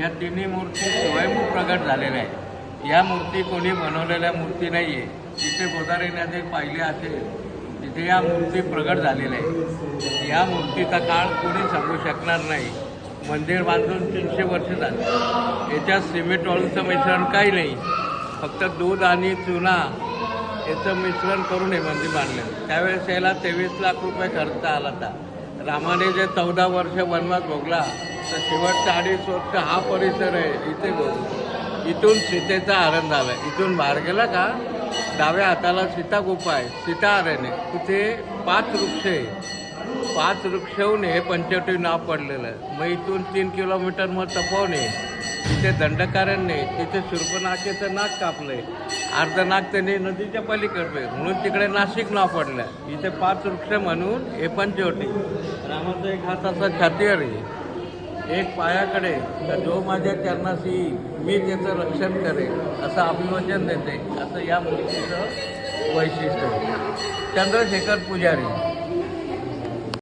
या तिन्ही मूर्ती स्वयंभू प्रगट झालेल्या आहेत. या मूर्ती कोणी बनवलेल्या मूर्ती नाही आहे. जिथे गोदावरी नदी पाहिले असेल तिथे या मूर्ती प्रगट झालेल्या आहेत. या मूर्तीचा काळ कोणी सांगू शकणार नाही. मंदिर बांधून 300 वर्ष झाली. याच्यात सिमेंट वाळूचं मिश्रण काही नाही, फक्त दूध आणि चुना याचं मिश्रण करून हे मंदिर बांधलं. त्यावेळेस याला 23 लाख रुपये खर्च आला होता. रामाने जे 14 वर्ष वनवास भोगला तर शेवटचा 2.5 वर्ष हा परिसर आहे इथे भोगला. इथून सीतेचा हरण झालं. इथून बाहेर गेला का डाव्या हाताला सीता गुफा आहे, सीता हरण आहे. तिथे 5 वृक्ष आहे. 5 वृक्षहून हे पंचवटी नाव पडलेलं. मग इथून 3 किलोमीटर मग तपोवन आहे. तिथे दंडकारण्य आहे. तिथे शूर्पणखेचं नाक कापलं आहे. अर्ध नाक त्यांनी नदीच्या पलीकडे म्हणून तिकडे नाशिक नाव पडलं. इथे 5 वृक्ष म्हणून हे पंचवटी. रामाचा एक हाताचा छातीवर आहे, एक पायाकडे, तर जो माझ्या चरणाशी मी त्याचं रक्षण करेन असं अभिवचन देते. असं या मूर्तीचं वैशिष्ट्य. चंद्रशेखर पुजारी.